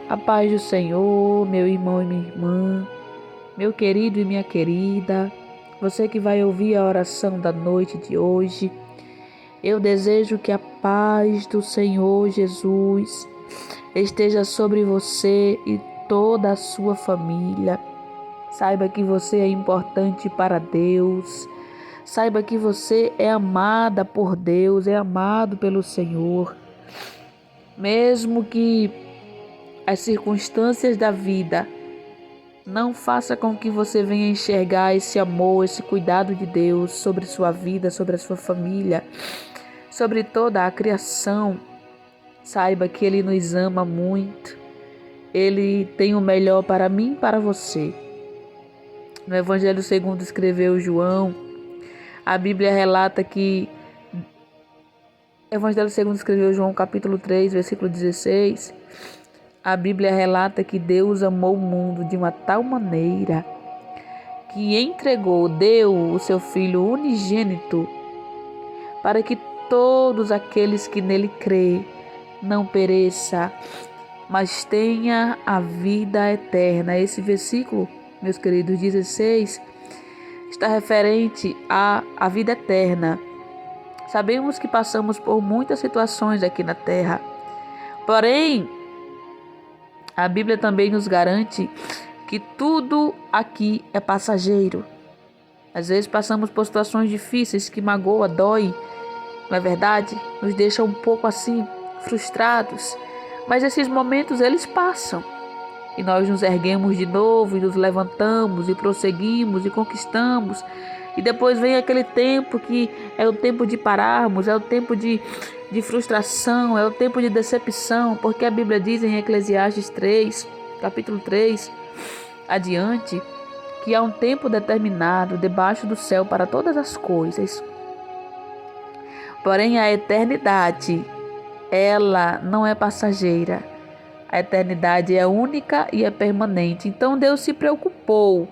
A paz do Senhor, meu irmão e minha irmã, meu querido e minha querida, você que vai ouvir a oração da noite de hoje, eu desejo que a paz do Senhor Jesus esteja sobre você e toda a sua família. Saiba que você é importante para Deus. Saiba que você é amada por Deus, é amado pelo Senhor. Mesmo que as circunstâncias da vida não faça com que você venha enxergar esse amor, esse cuidado de Deus sobre sua vida, sobre a sua família, sobre toda a criação. Saiba que Ele nos ama muito. Ele tem o melhor para mim e para você. No Evangelho segundo escreveu João, a Bíblia relata que Evangelho segundo escreveu João, capítulo 3, versículo 16. A Bíblia relata que Deus amou o mundo de uma tal maneira que deu o seu Filho unigênito para que todos aqueles que nele crê não pereça, mas tenha a vida eterna. Esse versículo, meus queridos, 16, está referente à vida eterna. Sabemos que passamos por muitas situações aqui na terra, porém, a Bíblia também nos garante que tudo aqui é passageiro. Às vezes passamos por situações difíceis que magoa, dói, não é verdade? Nos deixa um pouco assim, frustrados. Mas esses momentos, eles passam. E nós nos erguemos de novo e nos levantamos e prosseguimos e conquistamos. E depois vem aquele tempo que é o tempo de pararmos, é o tempo de frustração, é o tempo de decepção, porque a Bíblia diz em Eclesiastes 3, capítulo 3, adiante, que há um tempo determinado debaixo do céu para todas as coisas. Porém, a eternidade, ela não é passageira. A eternidade é única e é permanente. Então Deus se preocupou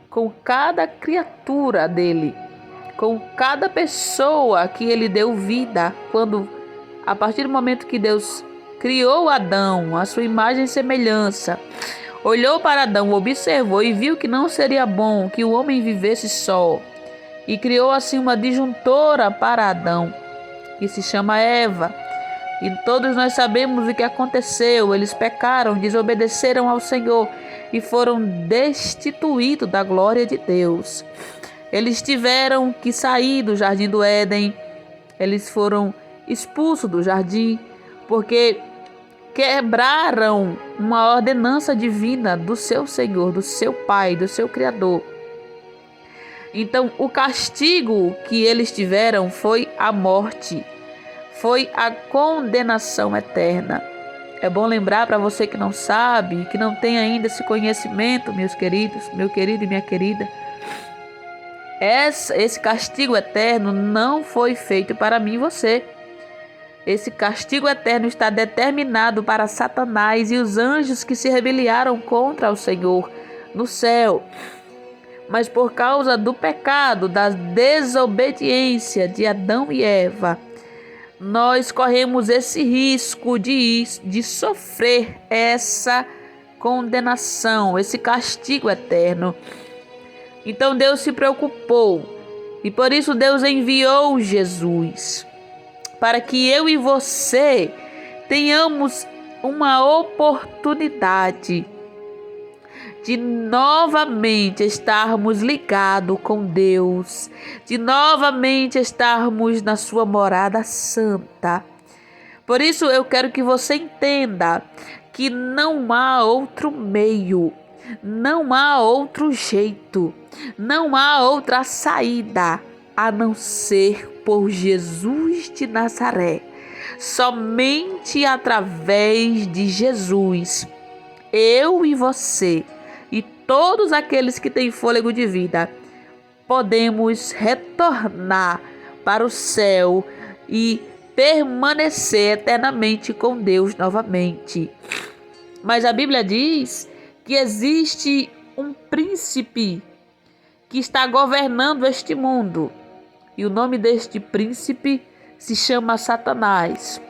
com cada criatura dele, com cada pessoa que ele deu vida. Quando, a partir do momento que Deus criou Adão, a sua imagem e semelhança, olhou para Adão, observou e viu que não seria bom que o homem vivesse só. E criou assim uma disjuntora para Adão, que se chama Eva. E todos nós sabemos o que aconteceu. Eles pecaram, desobedeceram ao Senhor e foram destituídos da glória de Deus. Eles tiveram que sair do jardim do Éden. Eles foram expulsos do jardim porque quebraram uma ordenança divina do seu Senhor, do seu Pai, do seu Criador. Então, o castigo que eles tiveram foi a morte. Foi a condenação eterna. É bom lembrar para você que não sabe, que não tem ainda esse conhecimento, meus queridos, meu querido e minha querida. Esse castigo eterno não foi feito para mim e você. Esse castigo eterno está determinado para Satanás e os anjos que se rebelaram contra o Senhor no céu. Mas por causa do pecado, da desobediência de Adão e Eva, nós corremos esse risco de sofrer essa condenação, esse castigo eterno. Então Deus se preocupou e por isso Deus enviou Jesus para que eu e você tenhamos uma oportunidade de novamente estarmos ligados com Deus, de novamente estarmos na sua morada santa. Por isso eu quero que você entenda que não há outro meio, não há outro jeito, não há outra saída a não ser por Jesus de Nazaré. Somente através de Jesus, eu e você e todos aqueles que têm fôlego de vida, podemos retornar para o céu e permanecer eternamente com Deus novamente. Mas a Bíblia diz que existe um príncipe que está governando este mundo. E o nome deste príncipe se chama Satanás.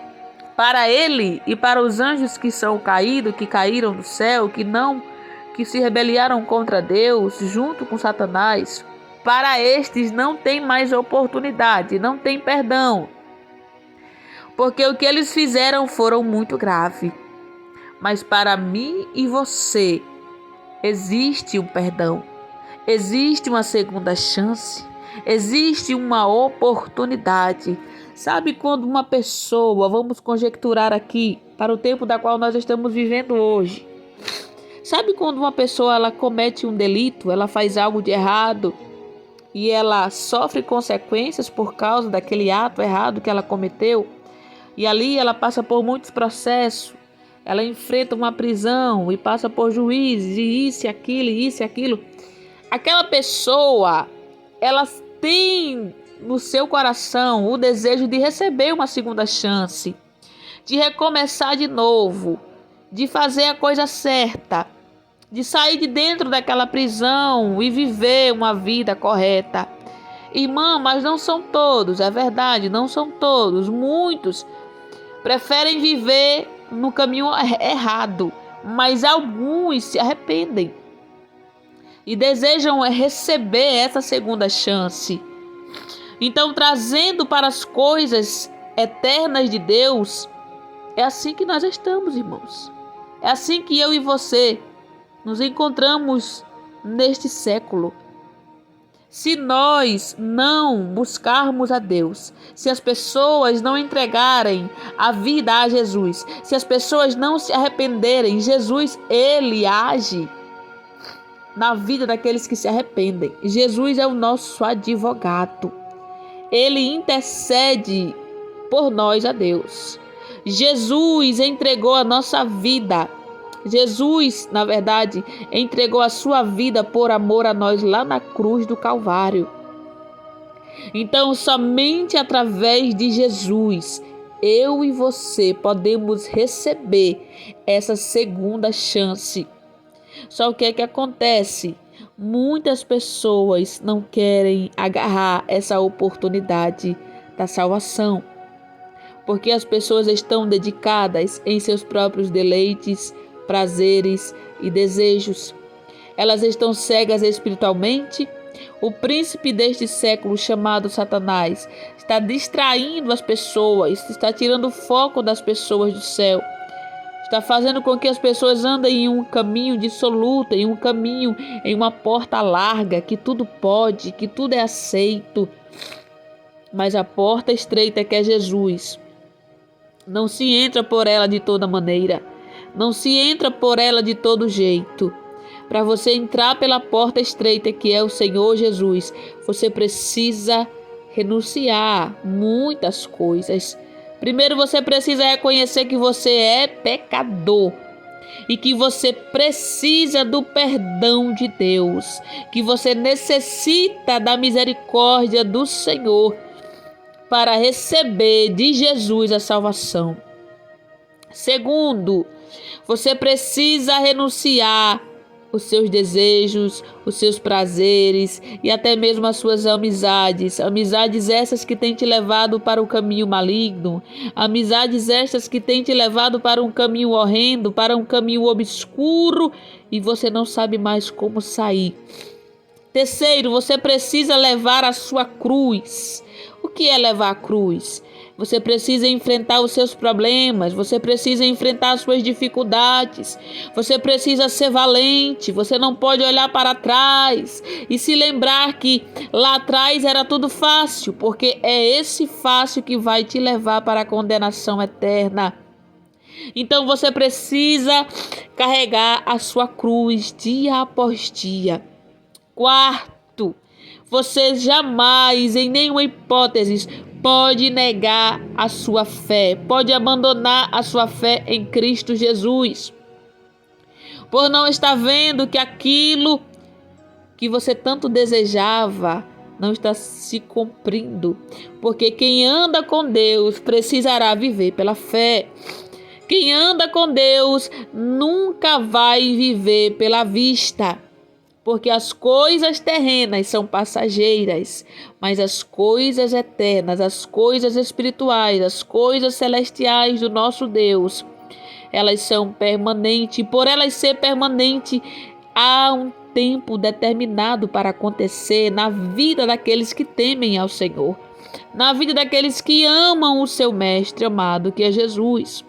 Para ele e para os anjos que são caídos, que caíram do céu, que se rebelaram contra Deus, junto com Satanás, para estes não tem mais oportunidade, não tem perdão, porque o que eles fizeram foram muito grave. Mas para mim e você existe um perdão, existe uma segunda chance, existe uma oportunidade. Sabe quando uma pessoa, vamos conjecturar aqui, para o tempo da qual nós estamos vivendo hoje. Sabe quando uma pessoa ela comete um delito, ela faz algo de errado e ela sofre consequências por causa daquele ato errado que ela cometeu? E ali ela passa por muitos processos, ela enfrenta uma prisão e passa por juízes e isso e aquilo. Aquela pessoa, ela tem no seu coração o desejo de receber uma segunda chance, de recomeçar de novo, de fazer a coisa certa, de sair de dentro daquela prisão e viver uma vida correta. Irmã, mas não são todos, é verdade, não são todos. Muitos preferem viver no caminho errado, mas alguns se arrependem e desejam receber essa segunda chance. Então, trazendo para as coisas eternas de Deus, é assim que nós estamos, irmãos. É assim que eu e você nos encontramos neste século. Se nós não buscarmos a Deus, se as pessoas não entregarem a vida a Jesus, se as pessoas não se arrependerem, Jesus, ele age na vida daqueles que se arrependem. Jesus é o nosso advogado. Ele intercede por nós a Deus. Jesus entregou a nossa vida. Jesus, na verdade, entregou a sua vida por amor a nós lá na cruz do Calvário. Então, somente através de Jesus, eu e você podemos receber essa segunda chance. Só o que é que acontece? Muitas pessoas não querem agarrar essa oportunidade da salvação, porque as pessoas estão dedicadas em seus próprios deleites, prazeres e desejos. Elas estão cegas espiritualmente. O príncipe deste século, chamado Satanás, está distraindo as pessoas, está tirando o foco das pessoas do céu. Está fazendo com que as pessoas andem em um caminho dissoluto, em um caminho, em uma porta larga, que tudo pode, que tudo é aceito. Mas a porta estreita que é Jesus, não se entra por ela de toda maneira, não se entra por ela de todo jeito. Para você entrar pela porta estreita que é o Senhor Jesus, você precisa renunciar muitas coisas. Primeiro você precisa reconhecer que você é pecador e que você precisa do perdão de Deus, que você necessita da misericórdia do Senhor para receber de Jesus a salvação. Segundo, você precisa renunciar os seus desejos, os seus prazeres e até mesmo as suas amizades. Amizades essas que têm te levado para o caminho maligno. Amizades estas que têm te levado para um caminho horrendo, para um caminho obscuro e você não sabe mais como sair. Terceiro, você precisa levar a sua cruz. O que é levar a cruz? Você precisa enfrentar os seus problemas, você precisa enfrentar as suas dificuldades, você precisa ser valente, você não pode olhar para trás e se lembrar que lá atrás era tudo fácil, porque é esse fácil que vai te levar para a condenação eterna. Então você precisa carregar a sua cruz dia após dia. Quarto, você jamais, em nenhuma hipótese, pode negar a sua fé, pode abandonar a sua fé em Cristo Jesus, por não estar vendo que aquilo que você tanto desejava não está se cumprindo, porque quem anda com Deus precisará viver pela fé. Quem anda com Deus nunca vai viver pela vista. porque as coisas terrenas são passageiras, mas as coisas eternas, as coisas espirituais, as coisas celestiais do nosso Deus, elas são permanentes. E por elas ser permanente, há um tempo determinado para acontecer na vida daqueles que temem ao Senhor, na vida daqueles que amam o seu Mestre amado, que é Jesus.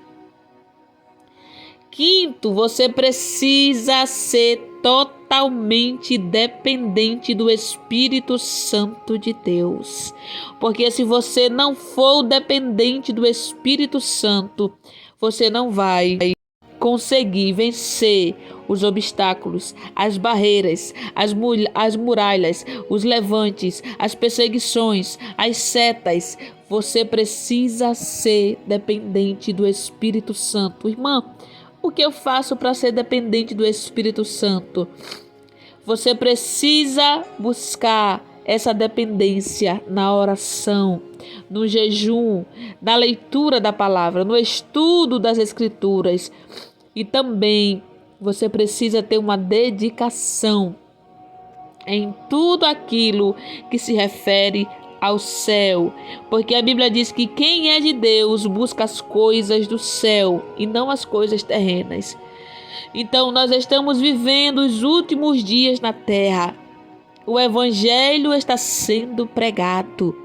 Quinto, você precisa ser totalmente dependente do Espírito Santo de Deus. Porque se você não for dependente do Espírito Santo, você não vai conseguir vencer os obstáculos, as barreiras, as muralhas, os levantes, as perseguições, as setas. Você precisa ser dependente do Espírito Santo. Irmã, o que eu faço para ser dependente do Espírito Santo? Você precisa buscar essa dependência na oração, no jejum, na leitura da palavra, no estudo das Escrituras. E também você precisa ter uma dedicação em tudo aquilo que se refere ao céu, porque a Bíblia diz que quem é de Deus busca as coisas do céu e não as coisas terrenas. Então nós estamos vivendo os últimos dias na terra. O evangelho está sendo pregado.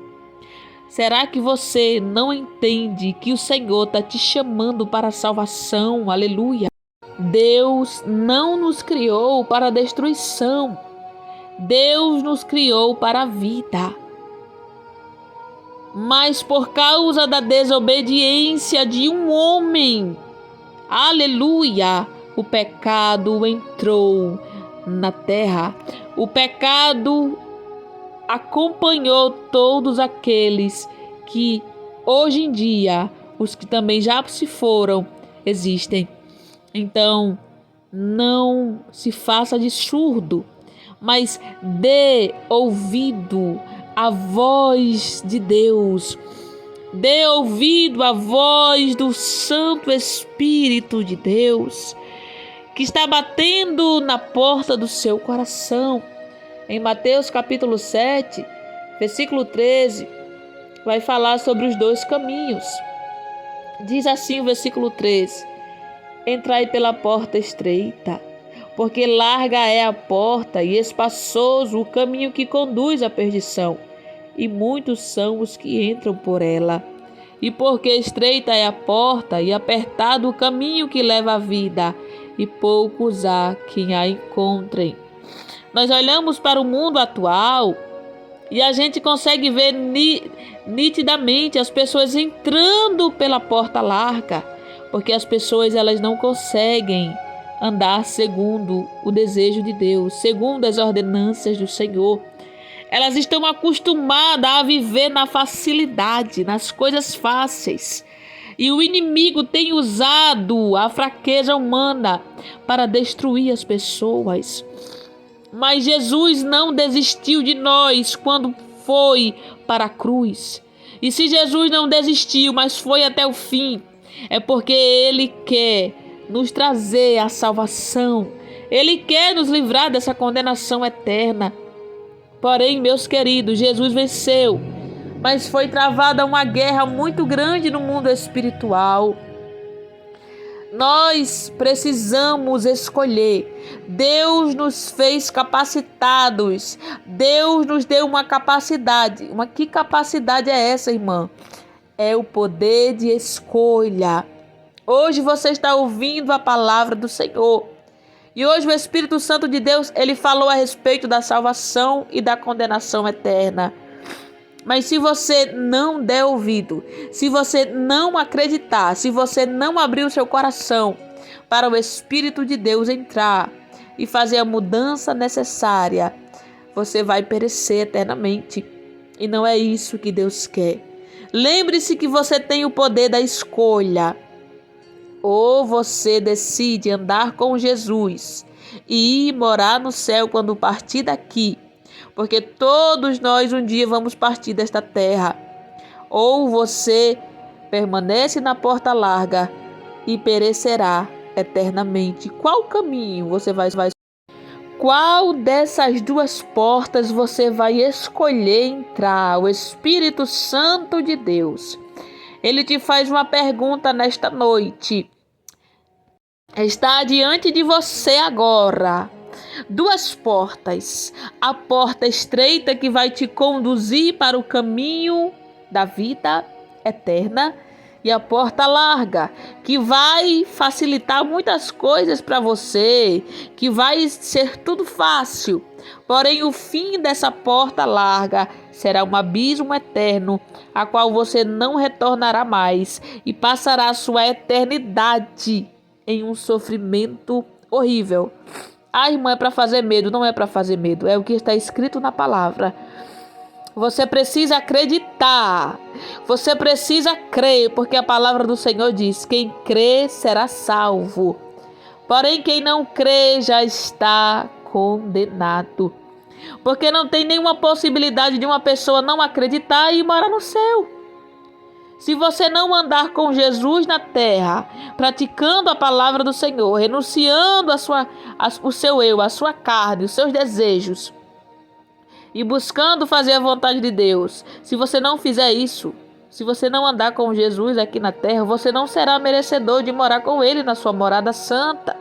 Será que você não entende que o Senhor está te chamando para a salvação? Aleluia! Deus não nos criou para a destruição. Deus nos criou para a vida. Mas por causa da desobediência de um homem, aleluia, o pecado entrou na terra. O pecado acompanhou todos aqueles que hoje em dia, os que também já se foram, existem. Então, não se faça de surdo, mas dê ouvido à voz de Deus. Dê ouvido à voz do Santo Espírito de Deus, que está batendo na porta do seu coração. Em Mateus capítulo 7, versículo 13, vai falar sobre os dois caminhos. Diz assim o versículo 13: entrai pela porta estreita, porque larga é a porta e espaçoso o caminho que conduz à perdição, e muitos são os que entram por ela. E porque estreita é a porta e apertado o caminho que leva à vida, e poucos há quem a encontrem. Nós olhamos para o mundo atual e a gente consegue ver nitidamente as pessoas entrando pela porta larga, porque as pessoas elas não conseguem andar segundo o desejo de Deus, segundo as ordenanças do Senhor. Elas estão acostumadas a viver na facilidade, nas coisas fáceis. E o inimigo tem usado a fraqueza humana para destruir as pessoas. Mas Jesus não desistiu de nós quando foi para a cruz. E se Jesus não desistiu, mas foi até o fim, é porque Ele quer nos trazer a salvação. Ele quer nos livrar dessa condenação eterna. Porém, meus queridos, Jesus venceu, mas foi travada uma guerra muito grande no mundo espiritual. Nós precisamos escolher. Deus nos fez capacitados. Deus nos deu uma capacidade. Que capacidade é essa, irmã? É o poder de escolha. Hoje você está ouvindo a palavra do Senhor. E hoje o Espírito Santo de Deus, ele falou a respeito da salvação e da condenação eterna. Mas se você não der ouvido, se você não acreditar, se você não abrir o seu coração para o Espírito de Deus entrar e fazer a mudança necessária, você vai perecer eternamente. E não é isso que Deus quer. Lembre-se que você tem o poder da escolha. Ou você decide andar com Jesus e ir morar no céu quando partir daqui, porque todos nós um dia vamos partir desta terra. Ou você permanece na porta larga e perecerá eternamente. Qual caminho você vai? Qual dessas duas portas você vai escolher entrar? O Espírito Santo de Deus. Ele te faz uma pergunta nesta noite. Está diante de você agora duas portas. A porta estreita que vai te conduzir para o caminho da vida eterna e a porta larga que vai facilitar muitas coisas para você, que vai ser tudo fácil. Porém, o fim dessa porta larga será um abismo eterno, a qual você não retornará mais e passará a sua eternidade em um sofrimento horrível. Ah, irmã, é para fazer medo. Não é para fazer medo, é o que está escrito na palavra. Você precisa acreditar, você precisa crer, porque a palavra do Senhor diz: quem crê será salvo. Porém, quem não crê já está condenado, porque não tem nenhuma possibilidade de uma pessoa não acreditar e morar no céu. Se você não andar com Jesus na terra, praticando a palavra do Senhor, renunciando o seu eu, a sua carne, os seus desejos, e buscando fazer a vontade de Deus, se você não fizer isso, se você não andar com Jesus aqui na terra, você não será merecedor de morar com Ele na sua morada santa.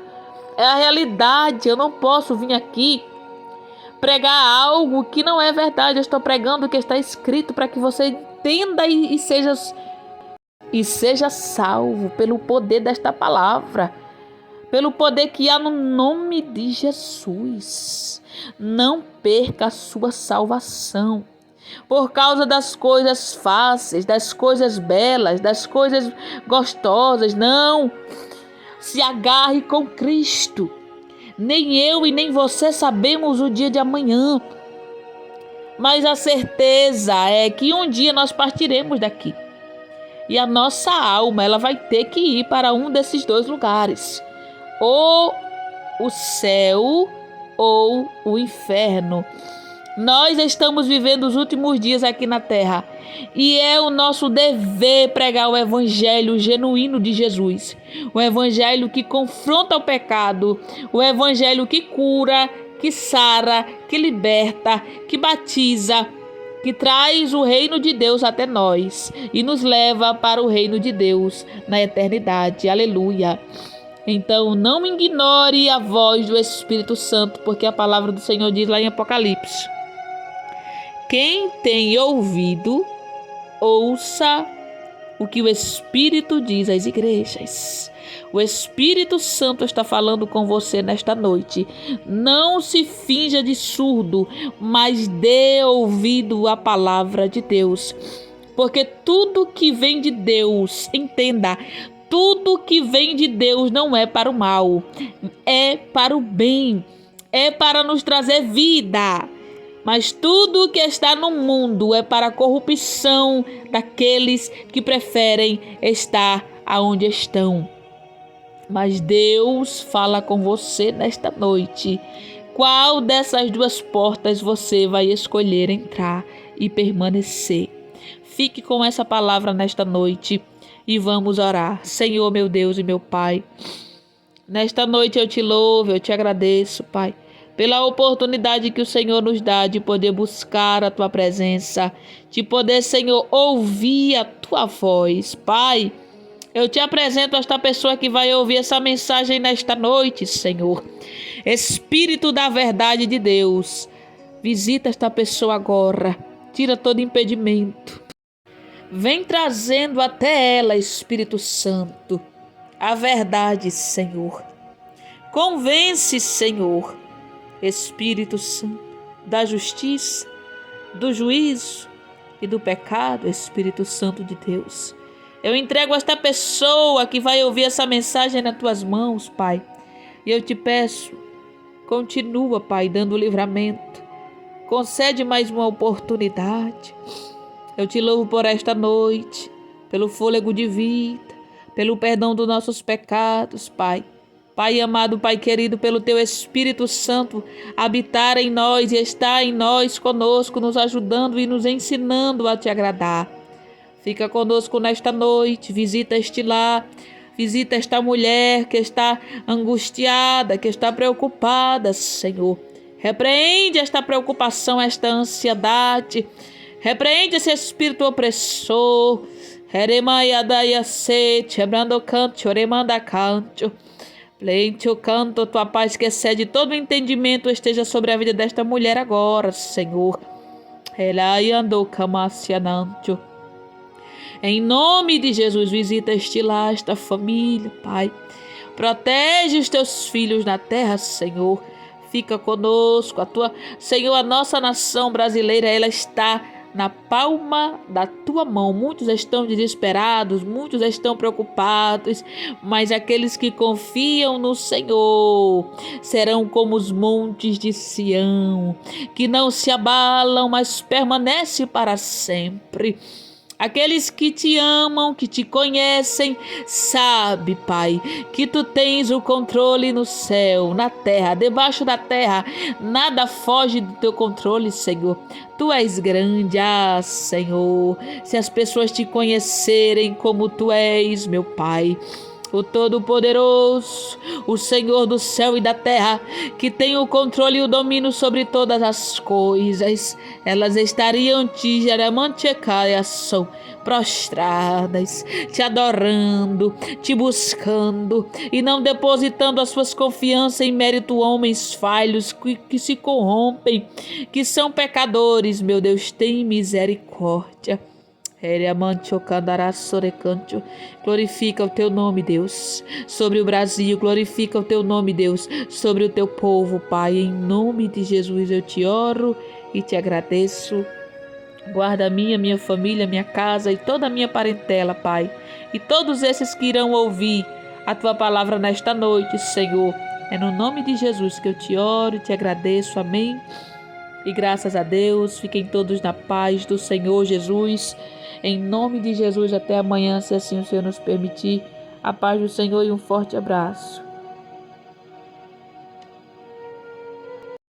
É a realidade. Eu não posso vir aqui pregar algo que não é verdade. Eu estou pregando o que está escrito para que você entenda e seja salvo pelo poder desta palavra, pelo poder que há no nome de Jesus. Não perca a sua salvação por causa das coisas fáceis, das coisas belas, das coisas gostosas. Não se agarre com Cristo. Nem eu e nem você sabemos o dia de amanhã, mas a certeza é que um dia nós partiremos daqui. E a nossa alma, ela vai ter que ir para um desses dois lugares. Ou o céu ou o inferno. Nós estamos vivendo os últimos dias aqui na terra. E é o nosso dever pregar o evangelho genuíno de Jesus. O evangelho que confronta o pecado. O evangelho que cura, que sara, que liberta, que batiza, que traz o reino de Deus até nós e nos leva para o reino de Deus na eternidade. Aleluia. Então, não ignore a voz do Espírito Santo, porque a palavra do Senhor diz lá em Apocalipse: quem tem ouvido, ouça o que o Espírito diz às igrejas. O Espírito Santo está falando com você nesta noite. Não se finja de surdo, mas dê ouvido à palavra de Deus. Porque tudo que vem de Deus, entenda, tudo que vem de Deus não é para o mal, é para o bem, é para nos trazer vida. Mas tudo que está no mundo é para a corrupção daqueles que preferem estar aonde estão. Mas Deus fala com você nesta noite. Qual dessas duas portas você vai escolher entrar e permanecer? Fique com essa palavra nesta noite e vamos orar. Senhor, meu Deus e meu Pai, nesta noite eu te louvo, eu te agradeço, Pai, pela oportunidade que o Senhor nos dá de poder buscar a Tua presença, de poder, Senhor, ouvir a Tua voz. Pai, eu te apresento esta pessoa que vai ouvir essa mensagem nesta noite, Senhor. Espírito da verdade de Deus, visita esta pessoa agora, tira todo impedimento. Vem trazendo até ela, Espírito Santo, a verdade, Senhor. Convence, Senhor, Espírito Santo, da justiça, do juízo e do pecado, Espírito Santo de Deus. Eu entrego esta pessoa que vai ouvir essa mensagem nas tuas mãos, Pai. E eu te peço, continua, Pai, dando livramento. Concede mais uma oportunidade. Eu te louvo por esta noite, pelo fôlego de vida, pelo perdão dos nossos pecados, Pai. Pai amado, Pai querido, pelo Teu Espírito Santo habitar em nós e estar em nós conosco, nos ajudando e nos ensinando a Te agradar. Fica conosco nesta noite, visita este lar, visita esta mulher que está angustiada, que está preocupada, Senhor. Repreende esta preocupação, esta ansiedade. Repreende esse espírito opressor. Quebrando canto, oremanda canto. Plente o canto, tua paz que excede todo o entendimento esteja sobre a vida desta mulher agora, Senhor. Em nome de Jesus, visita este lar, esta família, Pai. Protege os teus filhos na terra, Senhor. Fica conosco, Senhor, a nossa nação brasileira, ela está na palma da tua mão. Muitos estão desesperados, muitos estão preocupados, mas aqueles que confiam no Senhor serão como os montes de Sião, que não se abalam, mas permanecem para sempre. Aqueles que te amam, que te conhecem, sabe, Pai, que tu tens o controle no céu, na terra, debaixo da terra. Nada foge do teu controle, Senhor. Tu és grande, Senhor. Se as pessoas te conhecerem como tu és, meu Pai, o Todo-Poderoso, o Senhor do céu e da terra, que tem o controle e o domínio sobre todas as coisas, elas estariam te prostradas, te adorando, te buscando e não depositando as suas confianças em mérito homens falhos que se corrompem, que são pecadores. Meu Deus, tem misericórdia. Glorifica o teu nome, Deus, sobre o Brasil. Glorifica o teu nome, Deus, sobre o teu povo, Pai. Em nome de Jesus eu te oro e te agradeço. Guarda a minha família, minha casa e toda a minha parentela, Pai. E todos esses que irão ouvir a tua palavra nesta noite, Senhor. É no nome de Jesus que eu te oro e te agradeço. Amém. E graças a Deus, fiquem todos na paz do Senhor Jesus. Em nome de Jesus, até amanhã, se assim o Senhor nos permitir. A paz do Senhor e um forte abraço.